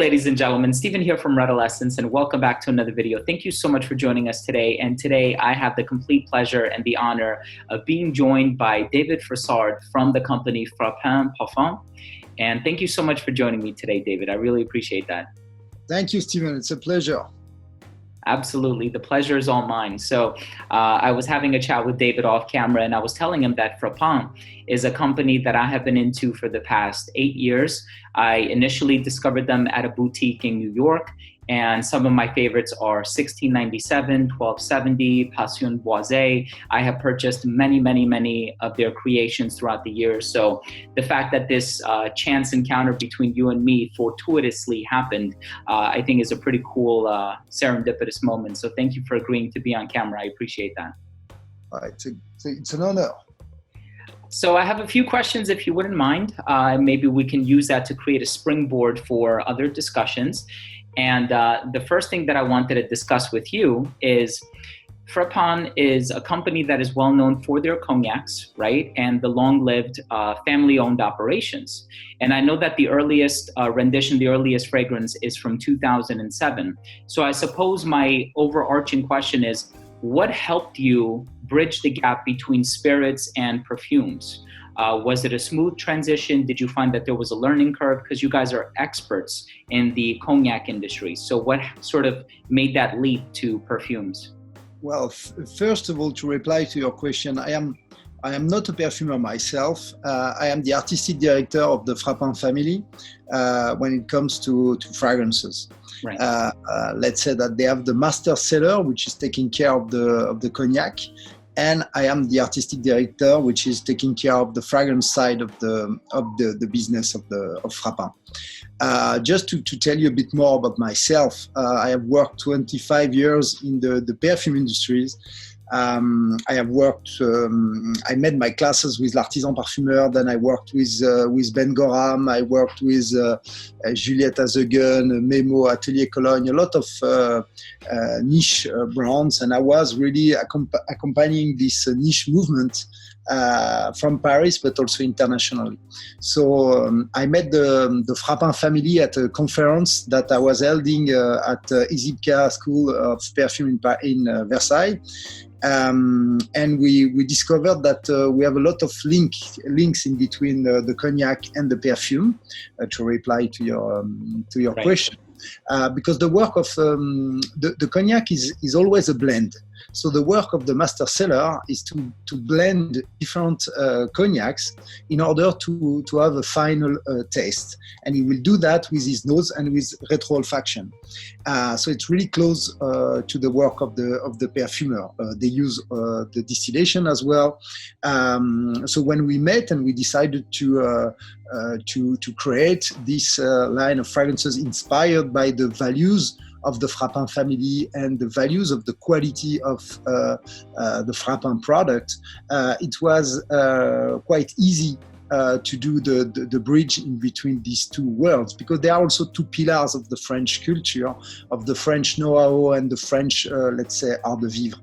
ladies and gentlemen. Stephen here from Redolescence, and welcome back to another video. Thank you so much for joining us today. And today I have the complete pleasure and the honor of being joined by David Frossard from the company Frapin Parfums. And thank you so much for joining me today, David. I really appreciate that. Thank you, Stephen. It's a pleasure. Absolutely. The pleasure is all mine. So I was having a chat with David off camera, and I was telling him that Frapin is a company that I have been into for the past 8 years. I initially discovered them at a boutique in New York, and some of my favorites are 1697, 1270, Passion Boisé. I have purchased many of their creations throughout the years. So the fact that this chance encounter between you and me fortuitously happened, I think is a pretty cool serendipitous moment. So thank you for agreeing to be on camera. I appreciate that. It's an honor. So I have a few questions, if you wouldn't mind. Maybe we can use that to create a springboard for other discussions. And the first thing that I wanted to discuss with you is Frapin is a company that is well known for their cognacs, right? And the long-lived family-owned operations. And I know that the earliest rendition, the earliest fragrance is from 2007. So I suppose my overarching question is, what helped you bridge the gap between spirits and perfumes? Was it a smooth transition? Did you find that there was a learning curve? Because you guys are experts in the cognac industry. So what sort of made that leap to perfumes? Well, first of all, to reply to your question, I am not a perfumer myself. I am the artistic director of the Frapin family when it comes to fragrances. Right. Let's say that they have the master seller, which is taking care of the cognac. And I am the artistic director, which is taking care of the fragrance side of the business of Frapin. Just to tell you a bit more about myself, I have worked 25 years in the perfume industries. I have worked, I made my classes with L'Artisan Parfumeur, then I worked with Ben Gorham, I worked with Juliette Azegen, Memo, Atelier Cologne, a lot of niche brands, and I was really accompanying this niche movement from Paris, but also internationally. So I met the Frapin family at a conference that I was holding at Isibka School of Perfume in Versailles. And we discovered that we have a lot of links in between the cognac and the perfume, to reply to your right. question. Because the work of the cognac is always a blend. So the work of the master seller is to blend different cognacs in order to have a final taste. And he will do that with his nose and with retro-olfaction. So it's really close to the work of the perfumer. They use the distillation as well. So when we met and we decided to create this line of fragrances inspired by the values of the Frapin family and the values of the quality of the Frapin product, it was quite easy to do the bridge in between these two worlds, because they are also two pillars of the French culture, of the French know-how and the French, let's say, art de vivre.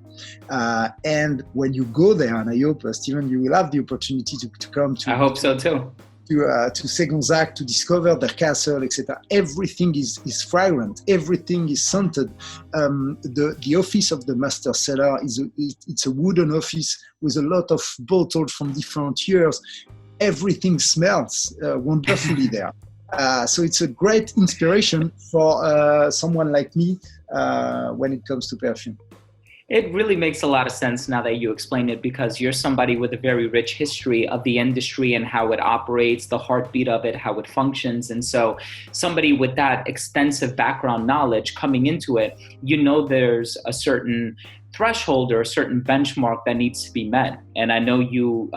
And when you go there, and I hope, Stephen, you will have the opportunity to come to... I hope so too. To Segonzac, to discover their castle, etc. Everything is fragrant. Everything is scented. The office of the master seller it's a wooden office with a lot of bottles from different years. Everything smells wonderfully there. So it's a great inspiration for someone like me when it comes to perfume. It really makes a lot of sense now that you explain it, because you're somebody with a very rich history of the industry and how it operates, the heartbeat of it, how it functions. And so somebody with that extensive background knowledge coming into it, you know there's a certain threshold or a certain benchmark that needs to be met. And I know you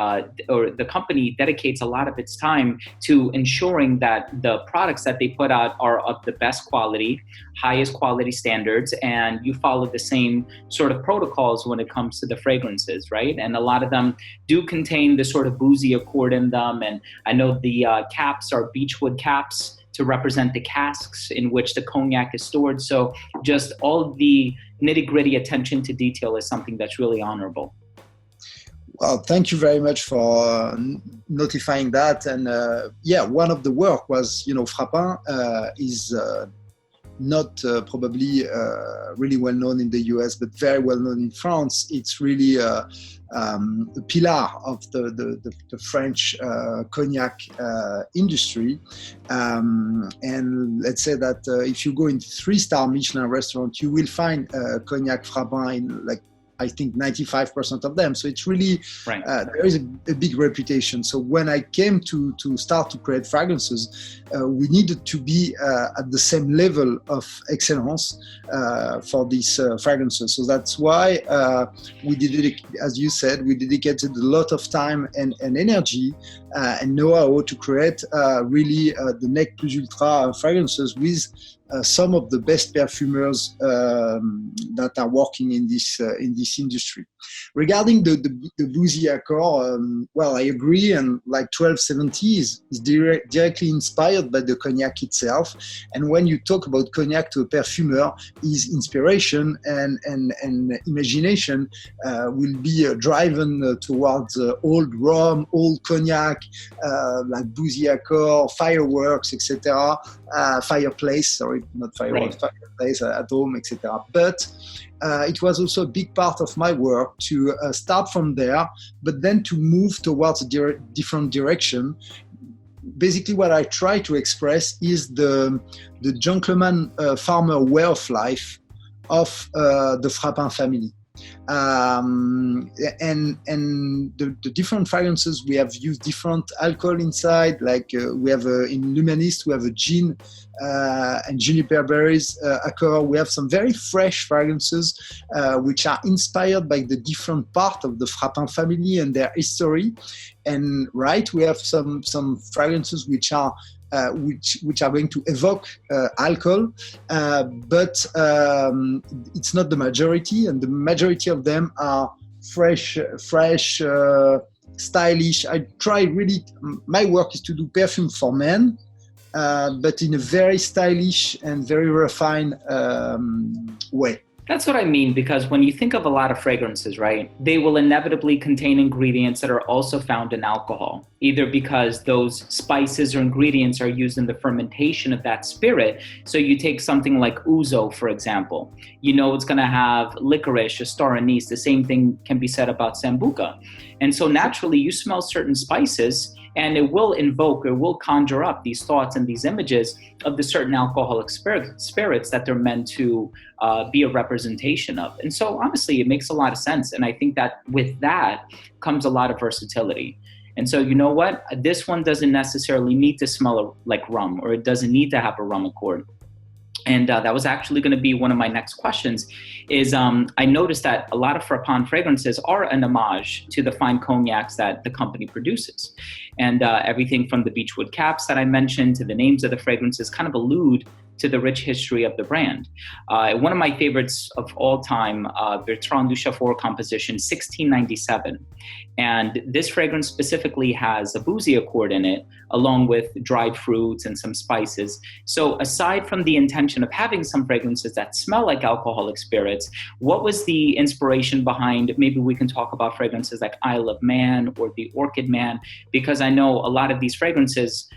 or the company dedicates a lot of its time to ensuring that the products that they put out are of the best quality, highest quality standards, and you follow the same sort of protocols when it comes to the fragrances, right? And a lot of them do contain the sort of boozy accord in them. And I know the caps are beechwood caps to represent the casks in which the cognac is stored. So just all the nitty-gritty attention to detail is something that's really honorable. Well, thank you very much for notifying that. And yeah, one of the work was, Frapin is not probably really well known in the US, but very well known in France. It's really a pillar of the French cognac industry. And let's say that if you go into 3-star Michelin restaurant, you will find cognac Frapin in like, I think 95% of them. So it's really, right. There is a big reputation. So when I came to start to create fragrances, we needed to be at the same level of excellence for these fragrances. So that's why we did, as you said, we dedicated a lot of time and energy and know-how to create really the nec plus ultra fragrances with some of the best perfumers that are working in this industry. Regarding the Boozy Accord, well, I agree, and like 1270 is directly inspired by the cognac itself. And when you talk about cognac to a perfumer, his inspiration and imagination will be driven towards old rum, old cognac, like Boozy Accord, fireworks, etc. Fireplace, sorry, not fireworks, right. Fireplace at home, etc. But it was also a big part of my work to start from there, but then to move towards a different direction. Basically, what I try to express is the gentleman farmer way of life of the Frapin family. And the different fragrances, we have used different alcohol inside, like we have in Lumanist, we have a gin and juniper berries accord. We have some very fresh fragrances which are inspired by the different part of the Frapin family and their history. And right, we have some fragrances which are going to evoke alcohol, but it's not the majority, and the majority of them are fresh, stylish. I try really, my work is to do perfume for men, but in a very stylish and very refined way. That's what I mean, because when you think of a lot of fragrances, right, they will inevitably contain ingredients that are also found in alcohol, either because those spices or ingredients are used in the fermentation of that spirit. So you take something like ouzo, for example, you know it's going to have licorice, a star anise. The same thing can be said about sambuca. And so naturally you smell certain spices and it will invoke, or will conjure up these thoughts and these images of the certain alcoholic spirits that they're meant to be a representation of. And so honestly, it makes a lot of sense. And I think that with that comes a lot of versatility. And so, you know what? This one doesn't necessarily need to smell like rum, or it doesn't need to have a rum accord. And that was actually going to be one of my next questions, is I noticed that a lot of Frapin fragrances are an homage to the fine cognacs that the company produces. And everything from the beechwood caps that I mentioned to the names of the fragrances kind of allude to the rich history of the brand. One of my favorites of all time, Bertrand Duchaufour composition, 1697. And this fragrance specifically has a boozy accord in it, along with dried fruits and some spices. So aside from the intention of having some fragrances that smell like alcoholic spirits, what was the inspiration behind, maybe we can talk about fragrances like Isle of Man or the Orchid Man, because I know a lot of these fragrances,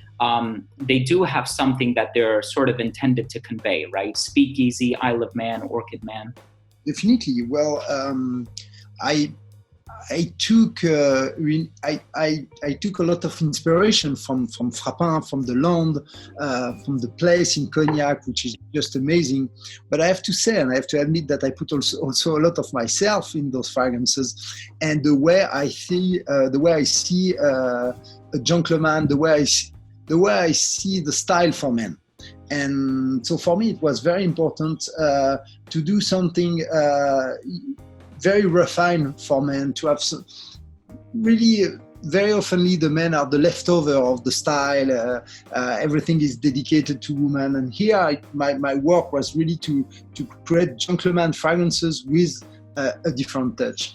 they do have something that they're sort of intended to convey, right? Speakeasy, Isle of Man, Orchid Man. Definitely. Well, I took a lot of inspiration from Frapin, from the land, from the place in Cognac, which is just amazing. But I have to say, and I have to admit, that I put also a lot of myself in those fragrances, and the way I see a gentleman, the way I see the style for men. And so for me, it was very important to do something very refined for men, to have some, really, very often the men are the leftover of the style. Everything is dedicated to women. And here my work was really to create gentleman fragrances with a different touch.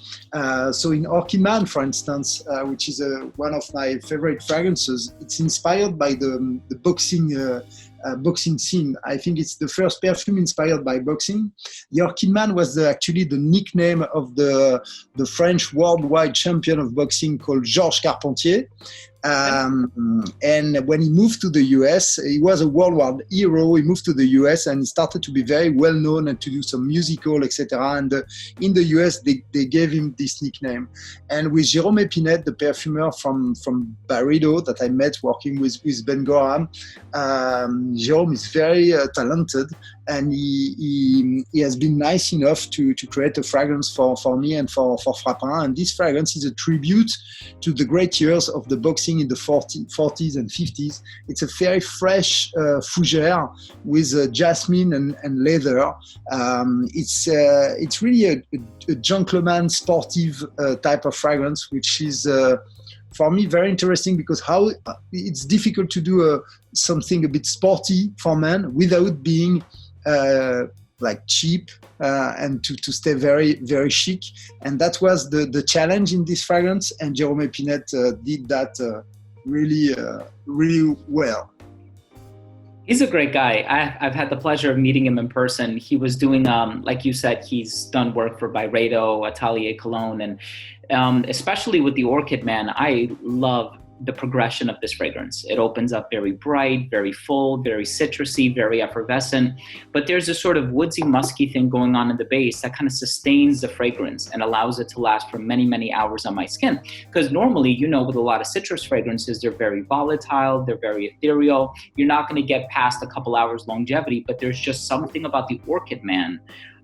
So in Orchid Man, for instance, which is one of my favorite fragrances, it's inspired by the boxing boxing scene. I think it's the first perfume inspired by boxing. The Orchid Man was actually the nickname of the French worldwide champion of boxing called Georges Carpentier. And when he moved to the US, he was a worldwide hero. He moved to the US and he started to be very well known and to do some musical, etc. And in the US, they gave him this nickname. And with Jérôme Épinette, the perfumer from Barredo that I met working with Ben Gorham, Jérôme is very talented, and he has been nice enough to create a fragrance for me and for Frapin. And this fragrance is a tribute to the great years of the boxing in the 40s and 50s. It's a very fresh fougère with jasmine and leather. It's really a gentleman, sportive type of fragrance, which is for me very interesting, because how it's difficult to do something a bit sporty for men without being like cheap and to stay very, very chic. And that was the challenge in this fragrance, and Jérôme Épinette did that really well. He's a great guy. I've had the pleasure of meeting him in person. He was doing, like you said, he's done work for Byredo, Atelier Cologne, and especially with the Orchid Man, I love the progression of this fragrance. It opens up very bright, very full, very citrusy, very effervescent, but there's a sort of woodsy, musky thing going on in the base that kind of sustains the fragrance and allows it to last for many, many hours on my skin. Because normally, you know, with a lot of citrus fragrances, they're very volatile, they're very ethereal. You're not going to get past a couple hours longevity, but there's just something about the Orchid Man,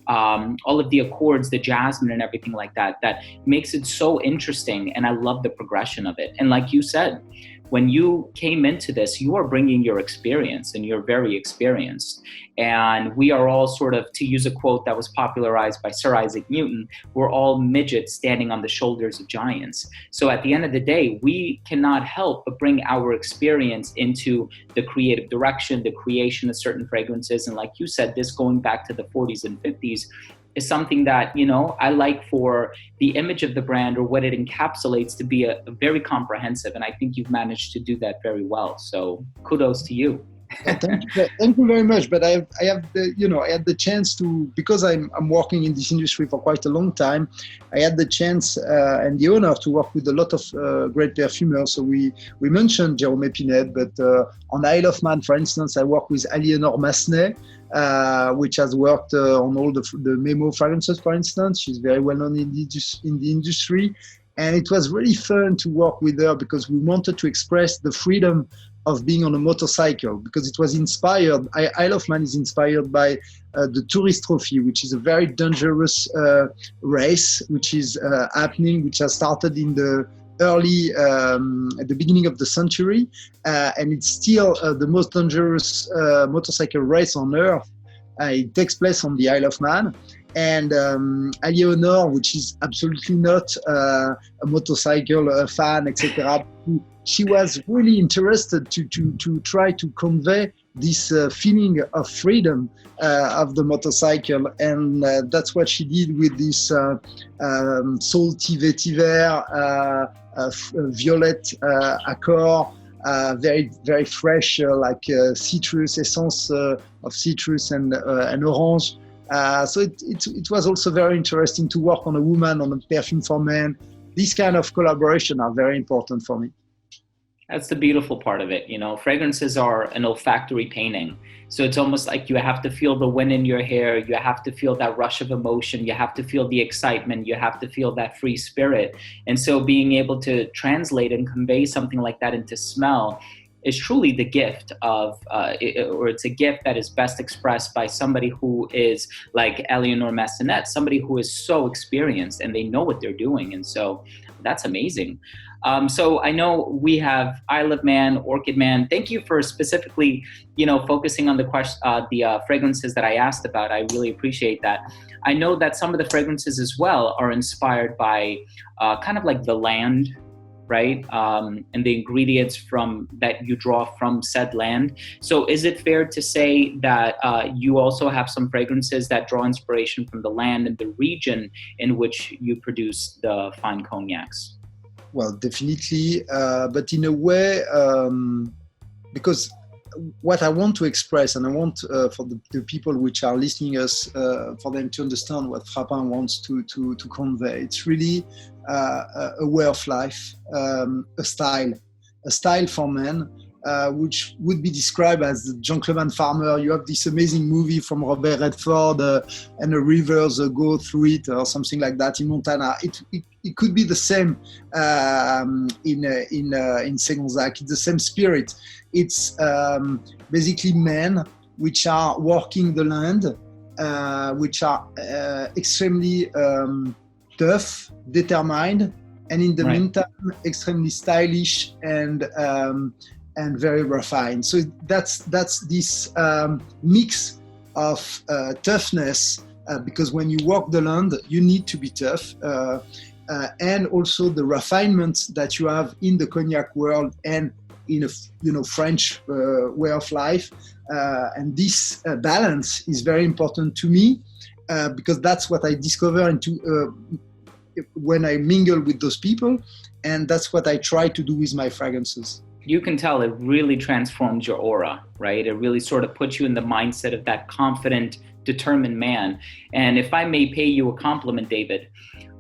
all of the accords, the jasmine and everything like that, that makes it so interesting. And I love the progression of it. And like you said, when you came into this, you are bringing your experience, and you're very experienced. And we are all sort of, to use a quote that was popularized by Sir Isaac Newton, we're all midgets standing on the shoulders of giants. So at the end of the day, we cannot help but bring our experience into the creative direction, the creation of certain fragrances. And like you said, this going back to the 40s and 50s, is something that, you know, I like for the image of the brand or what it encapsulates to be a very comprehensive. And I think you've managed to do that very well. So kudos to you. Thank you very much. But I have the chance to, because I'm working in this industry for quite a long time, I had the chance and the honor to work with a lot of great perfumers. So we mentioned Jérôme Épinette, but on Isle of Man, for instance, I work with Aliénor Massenet, which has worked on all the Memo fragrances, for instance. She's very well known in the industry. And it was really fun to work with her because we wanted to express the freedom of being on a motorcycle, because it was inspired, Isle of Man is inspired by the Tourist Trophy, which is a very dangerous race, which is happening, which has started in the early, at the beginning of the century, and it's still the most dangerous motorcycle race on earth. It takes place on the Isle of Man. And Aliénor, which is absolutely not a motorcycle fan, etc., she was really interested to try to convey this feeling of freedom of the motorcycle, and that's what she did with this salty vetiver, violet accord, very very fresh, like citrus essence of citrus and orange. So it was also very interesting to work on a woman on a perfume for men. These kind of collaboration are very important for me. That's the beautiful part of it. You know, fragrances are an olfactory painting. So it's almost like you have to feel the wind in your hair. You have to feel that rush of emotion. You have to feel the excitement. You have to feel that free spirit. And so being able to translate and convey something like that into smell is truly the gift of, or it's a gift that is best expressed by somebody who is like Aliénor Massenet, somebody who is so experienced and they know what they're doing. And so that's amazing. So I know we have Isle of Man, Orchid Man. Thank you for specifically, you know, focusing on the fragrances that I asked about. I really appreciate that. I know that some of the fragrances as well are inspired by kind of like the land, right? And the ingredients from that you draw from said land. So is it fair to say that you also have some fragrances that draw inspiration from the land and the region in which you produce the fine cognacs? Well, definitely, but in a way, because what I want to express, and I want for the people which are listening us, for them to understand what Frapin wants to convey. It's really a way of life, a style for men, which would be described as the gentleman farmer. You have this amazing movie from Robert Redford, and the rivers go through it, or something like that in Montana. It could be the same in Saint-Gonzague. It's the same spirit. It's basically men which are working the land, which are extremely tough, determined, and in the meantime extremely stylish and very refined. So that's this mix of toughness, because when you walk the land, you need to be tough, and also the refinement that you have in the cognac world and in a French way of life, and this balance is very important to me, because that's what I discover when I mingle with those people, and that's what I try to do with my fragrances. You can tell it really transforms your aura, right? It really sort of puts you in the mindset of that confident, determined man. And if I may pay you a compliment, David,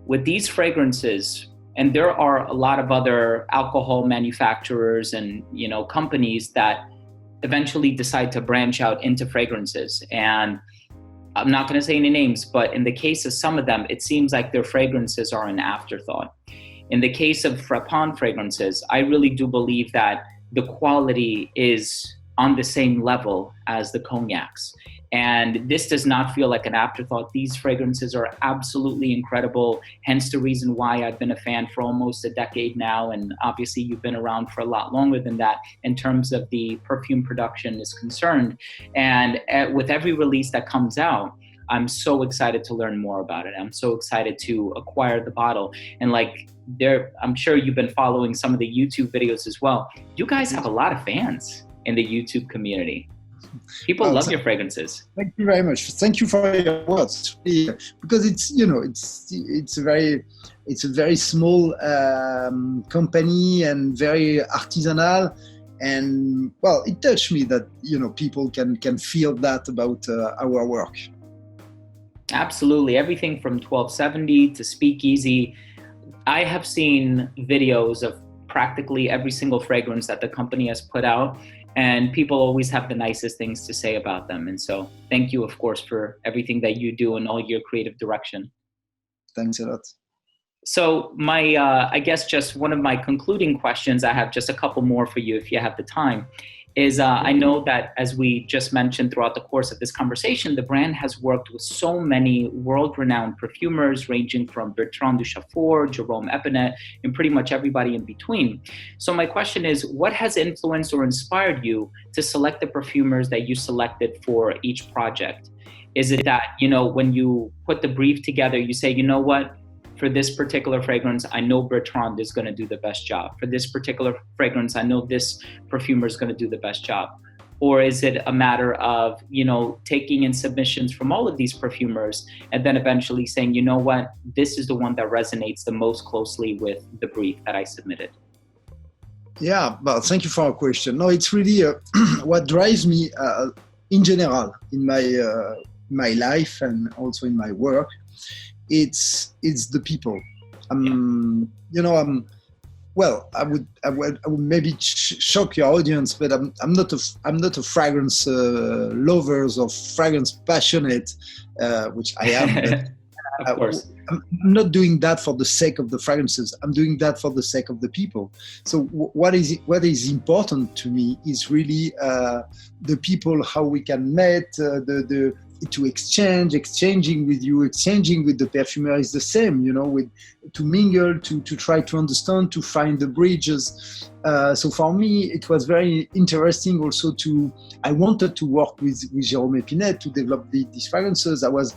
with these fragrances, and there are a lot of other alcohol manufacturers and, companies that eventually decide to branch out into fragrances. And I'm not going to say any names, but in the case of some of them, it seems like their fragrances are an afterthought. In the case of Frapin fragrances, I really do believe that the quality is on the same level as the cognacs. And this does not feel like an afterthought. These fragrances are absolutely incredible, hence the reason why I've been a fan for almost a decade now. And obviously you've been around for a lot longer than that in terms of the perfume production is concerned. And with every release that comes out, I'm so excited to learn more about it. I'm so excited to acquire the bottle. And I'm sure you've been following some of the YouTube videos as well. You guys have a lot of fans in the YouTube community. People love your fragrances. Thank you very much. Thank you for your words. Because it's a very small company and very artisanal. And well, it touched me that people can feel that about our work. Absolutely. Everything from 1270 to Speakeasy. I have seen videos of practically every single fragrance that the company has put out, and people always have the nicest things to say about them. And so thank you, of course, for everything that you do and all your creative direction. Thanks a lot. So I guess just one of my concluding questions, I have just a couple more for you if you have the time, is I know that, as we just mentioned throughout the course of this conversation, the brand has worked with so many world-renowned perfumers, ranging from Bertrand Duchaufour, Jerome Epinette, and pretty much everybody in between. So my question is, what has influenced or inspired you to select the perfumers that you selected for each project? Is it that, when you put the brief together, you say, you know what? For this particular fragrance, I know Bertrand is going to do the best job. For this particular fragrance, I know this perfumer is going to do the best job. Or is it a matter of, taking in submissions from all of these perfumers and then eventually saying, you know what, this is the one that resonates the most closely with the brief that I submitted? Yeah, but thank you for your question. No, it's really what drives me in general in my life and also in my work. It's the people. I would maybe shock your audience, but I'm not a fragrance lovers or fragrance passionate, which I am. But, of course. I'm not doing that for the sake of the fragrances. I'm doing that for the sake of the people. So what is important to me is really the people, how we can meet, to exchanging with you, exchanging with the perfumer is the same, to mingle, to try to understand, to find the bridges. So for me, it was very interesting also I wanted to work with Jerome Epinette to develop these fragrances. I was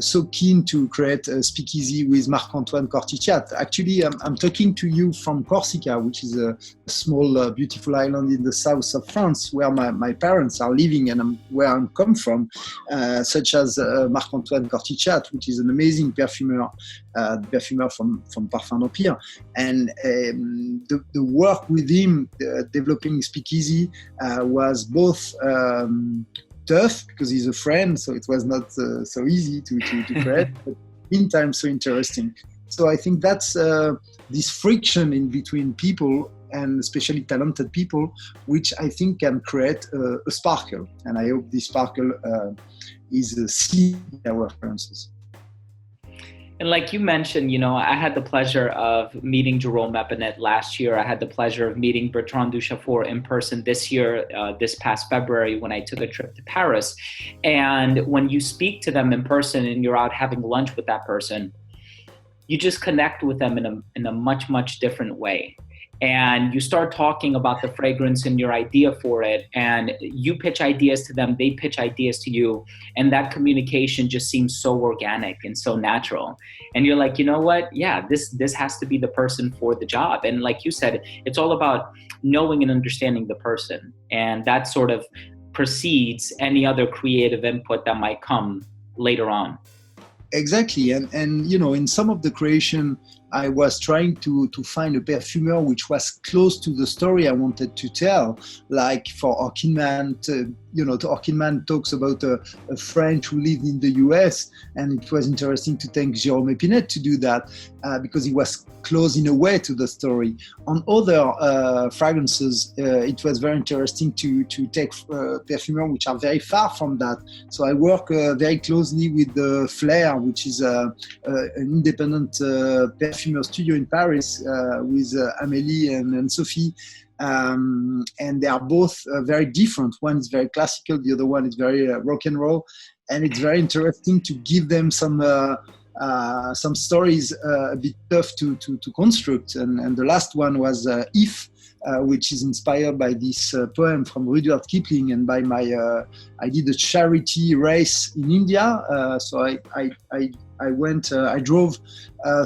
so keen to create a speakeasy with Marc-Antoine Corticiat. Actually, I'm talking to you from Corsica, which is a small, beautiful island in the south of France, where my parents are living and where I'm come from, such as Marc-Antoine Corticiat, which is an amazing perfumer the perfumer from Parfum Empire. And the work with him, developing Speakeasy, was both tough because he's a friend, so it was not so easy to create, but meantime so interesting. So I think that's this friction in between people, and especially talented people, which I think can create a sparkle. And I hope this sparkle is seen in our fragrances. And like you mentioned, you know, I had the pleasure of meeting Jerome Epinet last year. I had the pleasure of meeting Bertrand Duchaufour in person this year, this past February, when I took a trip to Paris. And when you speak to them in person and you're out having lunch with that person, you just connect with them in a much, much different way. And you start talking about the fragrance and your idea for it, and you pitch ideas to them, they pitch ideas to you, and that communication just seems so organic and so natural. And you're like, you know what? Yeah, this has to be the person for the job. And like you said, it's all about knowing and understanding the person, and that sort of precedes any other creative input that might come later on. Exactly, and you know, in some of the creation, I was trying to find a perfumer which was close to the story I wanted to tell. Like for Orchid Man, Orchid Man talks about a French who lived in the US, and it was interesting to thank Jérôme Epinet to do that because he was close in a way to the story. On other fragrances, it was very interesting to take perfumers which are very far from that. So I work very closely with the Flair, which is an independent perfumer studio in Paris with Amélie and Sophie. And they are both very different. One is very classical, the other one is very rock and roll. And it's very interesting to give them some stories a bit tough to construct. And the last one was If, which is inspired by this poem from Rudyard Kipling, and by I did a charity race in India. So I drove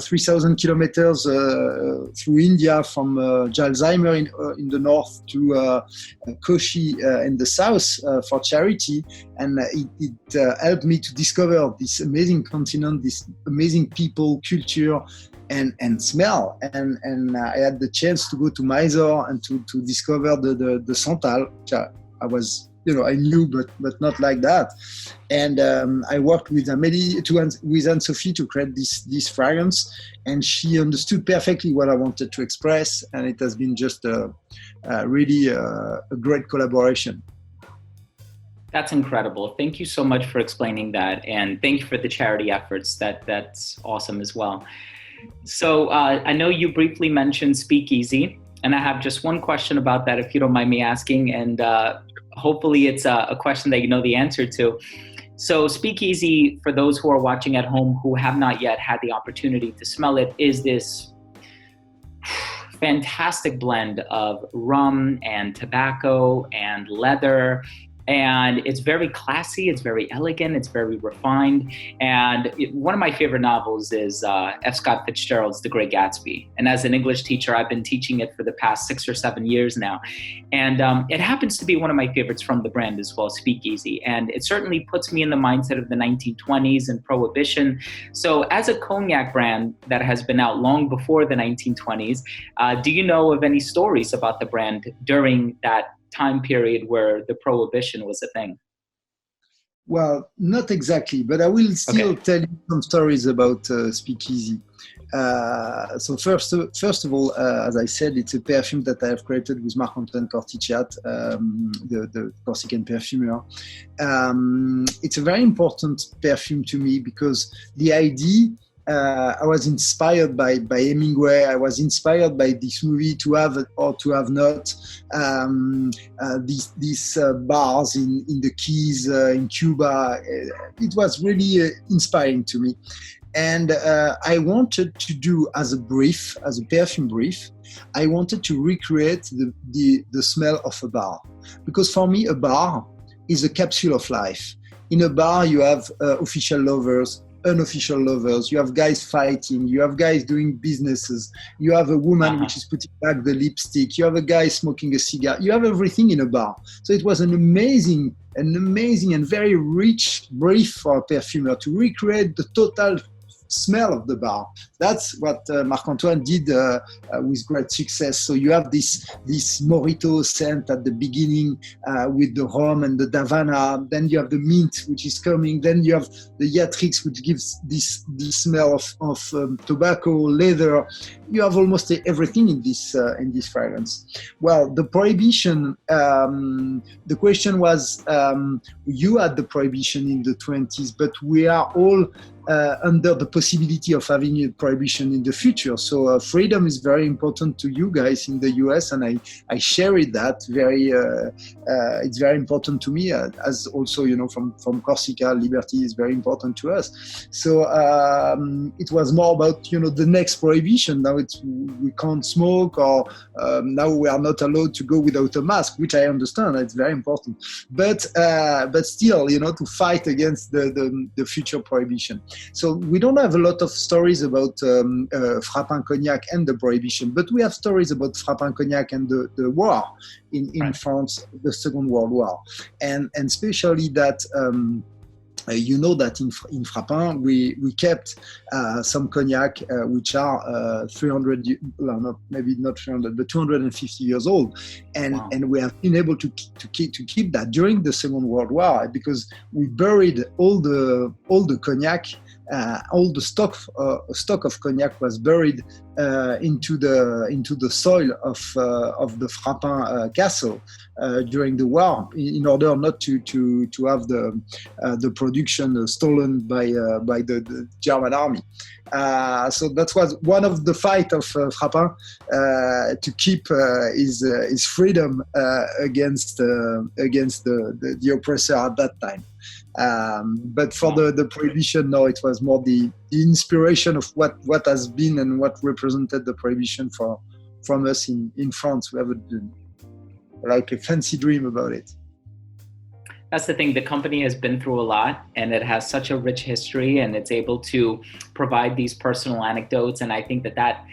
3,000 kilometers through India from Jalzheimer in the north to Kochi in the south for charity, and it helped me to discover this amazing continent, this amazing people, culture, and smell. And I had the chance to go to Mysore and to discover the Santal, which I was, I knew, but not like that. And I worked with Amélie, with Anne-Sophie to create this fragrance, and she understood perfectly what I wanted to express, and it has been just really a great collaboration. That's incredible. Thank you so much for explaining that, and thank you for the charity efforts. That's awesome as well. So I know you briefly mentioned Speakeasy, and I have just one question about that, if you don't mind me asking, and hopefully it's a question that you know the answer to. So Speakeasy, for those who are watching at home who have not yet had the opportunity to smell it, is this fantastic blend of rum and tobacco and leather. And it's very classy, it's very elegant, it's very refined. And one of my favorite novels is F. Scott Fitzgerald's The Great Gatsby. And as an English teacher, I've been teaching it for the past 6 or 7 years now. And it happens to be one of my favorites from the brand as well, Speakeasy. And it certainly puts me in the mindset of the 1920s and Prohibition. So as a cognac brand that has been out long before the 1920s, do you know of any stories about the brand during that time period where the Prohibition was a thing? Well, not exactly, but I will still tell you some stories about Speakeasy. So first of all, as I said, it's a perfume that I have created with Marc-Antoine Corticciat, the Corsican perfumer. It's a very important perfume to me because the idea, I was inspired by Hemingway. I was inspired by this movie, To Have or To Have Not. These bars in the Keys in Cuba. It was really inspiring to me. And I wanted to do as a perfume brief, I wanted to recreate the smell of a bar. Because for me, a bar is a capsule of life. In a bar, you have official lovers, unofficial lovers, you have guys fighting, you have guys doing businesses, you have a woman which is putting back the lipstick, you have a guy smoking a cigar, you have everything in a bar. So it was an amazing and very rich brief for a perfumer to recreate the total smell of the bar. That's what Marc-Antoine did with great success. So you have this Morito scent at the beginning with the rum and the Davana. Then you have the mint, which is coming. Then you have the Yatrix, which gives this smell of tobacco, leather. You have almost everything in this fragrance. Well, the prohibition. The question was, you had the prohibition in the 20s, but we are all under the possibility of having a prohibition in the future. So freedom is very important to you guys in the US, and I share it. That it's very important to me, as also, you know, from Corsica, liberty is very important to us. So it was more about, you know, the next prohibition. Now we can't smoke, or now we are not allowed to go without a mask, which I understand. It's very important, but still, you know, to fight against the future prohibition. So we don't have a lot of stories about Frapin Cognac and the prohibition, but we have stories about Frapin Cognac and the war in right. France, the Second World War, and especially that. You know that in Frapin we kept some cognac which are 300, well, maybe not 300, but 250 years old, and wow. and we have been able to keep that during the Second World War, because we buried all the cognac. All the stock of cognac was buried into the soil of the Frapin castle during the war, in order not to have the production stolen by the German army. So that was one of the fight of Frapin to keep his freedom against the oppressor at that time. But for the prohibition, no, it was more the inspiration of what has been and what represented the prohibition from us in France. We have like a fancy dream about it. That's the thing. The company has been through a lot, and it has such a rich history, and it's able to provide these personal anecdotes. And I think that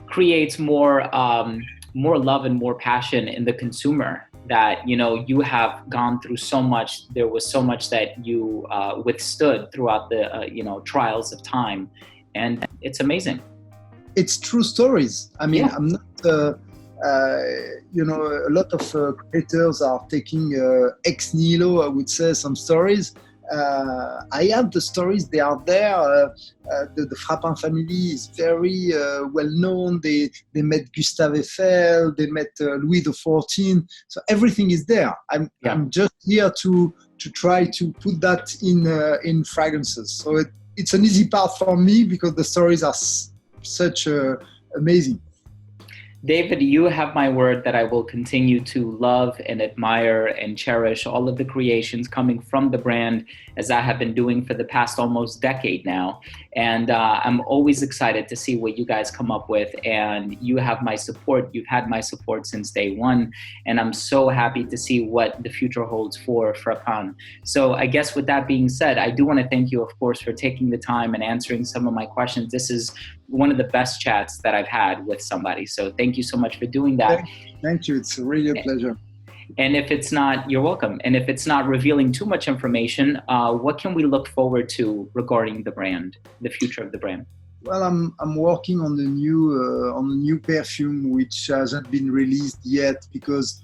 creates more love and more passion in the consumer. That, you know, you have gone through so much. There was so much that you withstood throughout the trials of time, and it's amazing. It's true stories. I mean, yeah. I'm not. A lot of creators are taking ex nihilo, I would say, some stories. I have the stories, they are there. The Frapin family is very well known. They met Gustave Eiffel, they met Louis XIV. So everything is there. I'm just here to try to put that in fragrances. So it's an easy part for me, because the stories are such amazing. David, you have my word that I will continue to love and admire and cherish all of the creations coming from the brand, as I have been doing for the past almost decade now. And I'm always excited to see what you guys come up with. And you have my support. You've had my support since day one. And I'm so happy to see what the future holds for Frapin. So I guess with that being said, I do want to thank you, of course, for taking the time and answering some of my questions. This is one of the best chats that I've had with somebody. So thank you so much for doing that. Thank you. It's really a pleasure. And if it's not, you're welcome. And if it's not revealing too much information, what can we look forward to regarding the brand, the future of the brand? Well, I'm working on the new perfume, which hasn't been released yet, because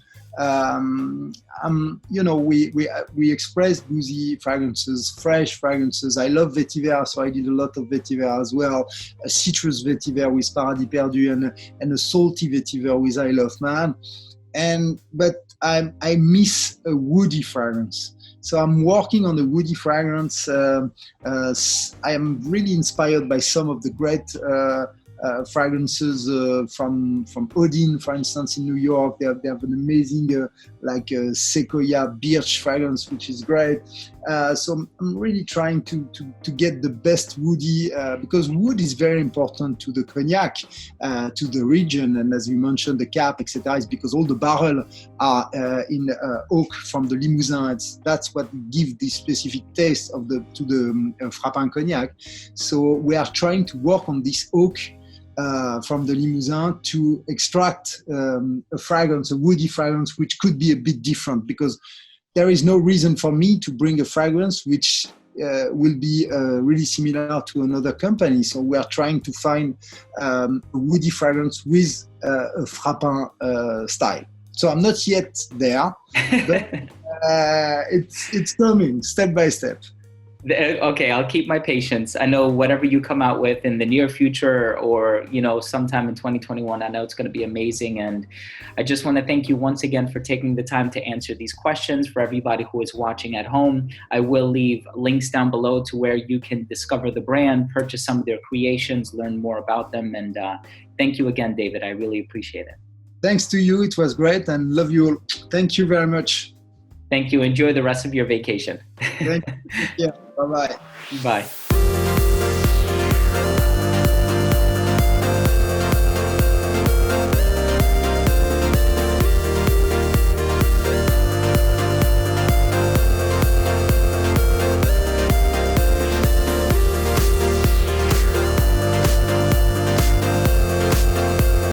we express boozy fragrances, fresh fragrances. I love vetiver, so I did a lot of vetiver as well. A citrus vetiver with Paradis Perdu, and a salty vetiver with I Love Man. But I miss a woody fragrance. So I'm working on a woody fragrance. I am really inspired by some of the great fragrances from Odin, for instance, in New York. They have an amazing sequoia birch fragrance, which is great. So I'm really trying to get the best woody, because wood is very important to the cognac, to the region, and as you mentioned, the cap, etc. is because all the barrels are in oak from the Limousin. That's what gives the specific taste to the Frapin cognac. So we are trying to work on this oak from the Limousin to extract a fragrance, a woody fragrance, which could be a bit different, because there is no reason for me to bring a fragrance which will be really similar to another company. So we are trying to find a woody fragrance with a Frapin style. So I'm not yet there, but it's coming step by step. Okay, I'll keep my patience. I know whatever you come out with in the near future or, sometime in 2021, I know it's going to be amazing. And I just want to thank you once again for taking the time to answer these questions. For everybody who is watching at home, I will leave links down below to where you can discover the brand, purchase some of their creations, learn more about them. And thank you again, David. I really appreciate it. Thanks to you. It was great and love you all. Thank you very much. Thank you. Enjoy the rest of your vacation. Thank you. Yeah. Bye-bye. Bye.